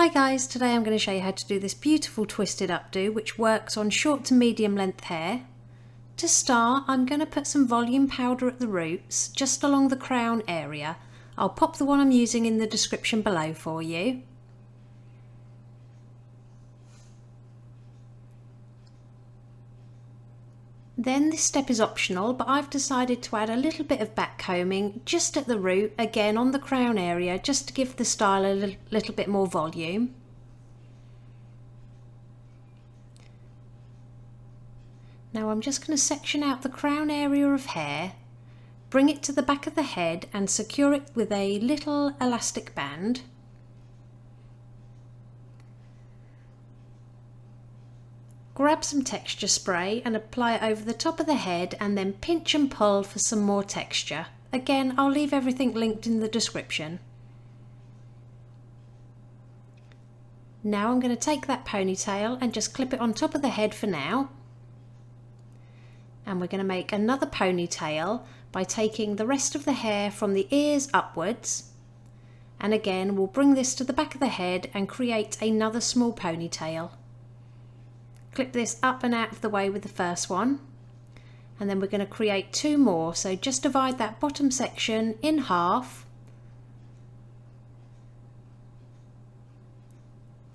Hi guys, today I'm going to show you how to do this beautiful twisted updo which works on short to medium length hair. To start, I'm going to put some volume powder at the roots just along the crown area. I'll pop the one I'm using in the description below for you. Then this step is optional, but I've decided to add a little bit of back combing just at the root, again on the crown area, just to give the style a little bit more volume. Now I'm just going to section out the crown area of hair, bring it to the back of the head and secure it with a little elastic band. Grab some texture spray and apply it over the top of the head and then pinch and pull for some more texture. Again, I'll leave everything linked in the description. Now I'm going to take that ponytail and just clip it on top of the head for now. And we're going to make another ponytail by taking the rest of the hair from the ears upwards. And again, we'll bring this to the back of the head and create another small ponytail. Clip this up and out of the way with the first one, and then we're going to create two more, so just divide that bottom section in half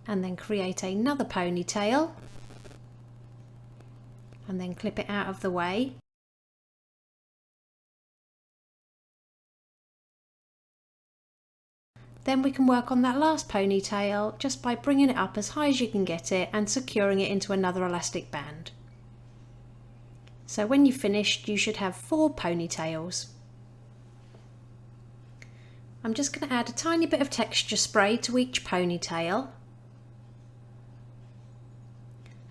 and then create another ponytail and then clip it out of the way. Then we can work on that last ponytail just by bringing it up as high as you can get it and securing it into another elastic band. So when you've finished, you should have 4 ponytails. I'm just going to add a tiny bit of texture spray to each ponytail.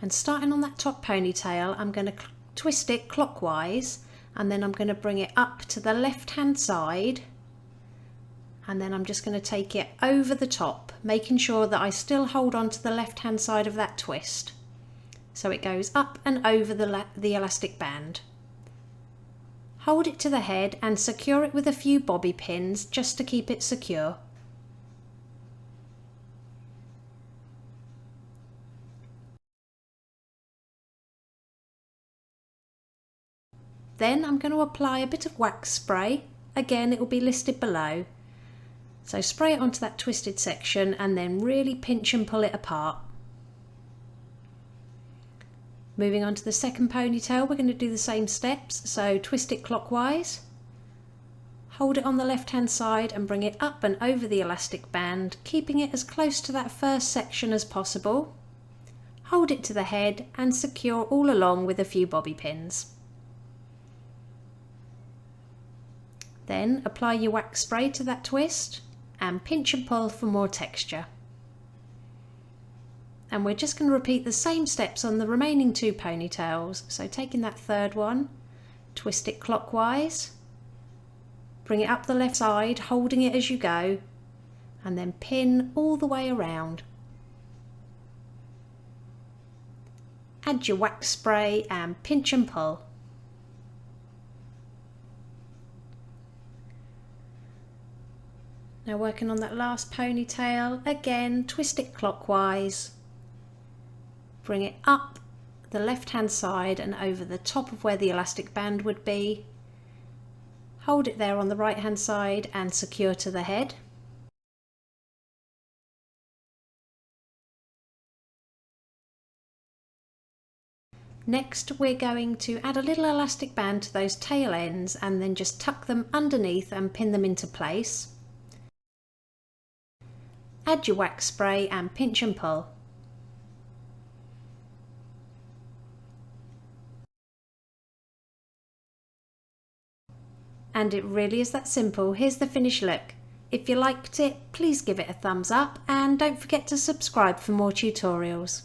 And starting on that top ponytail, I'm going to twist it clockwise and then I'm going to bring it up to the left hand side. And then I'm just going to take it over the top, making sure that I still hold on to the left hand side of that twist. So it goes up and over the elastic band. Hold it to the head and secure it with a few bobby pins just to keep it secure. Then I'm going to apply a bit of wax spray. Again, it will be listed below. So spray it onto that twisted section and then really pinch and pull it apart. Moving on to the second ponytail, we're going to do the same steps. So twist it clockwise, hold it on the left hand side and bring it up and over the elastic band, keeping it as close to that first section as possible. Hold it to the head and secure all along with a few bobby pins. Then apply your wax spray to that twist and pinch and pull for more texture. And we're just going to repeat the same steps on the remaining 2 ponytails. So taking that third one, twist it clockwise, bring it up the left side, holding it as you go, and then pin all the way around. Add your wax spray and pinch and pull. Now working on that last ponytail, again twist it clockwise, bring it up the left hand side and over the top of where the elastic band would be, hold it there on the right hand side and secure to the head. Next we're going to add a little elastic band to those tail ends and then just tuck them underneath and pin them into place. Add your wax spray and pinch and pull. And it really is that simple. Here's the finished look. If you liked it, please give it a thumbs up and don't forget to subscribe for more tutorials.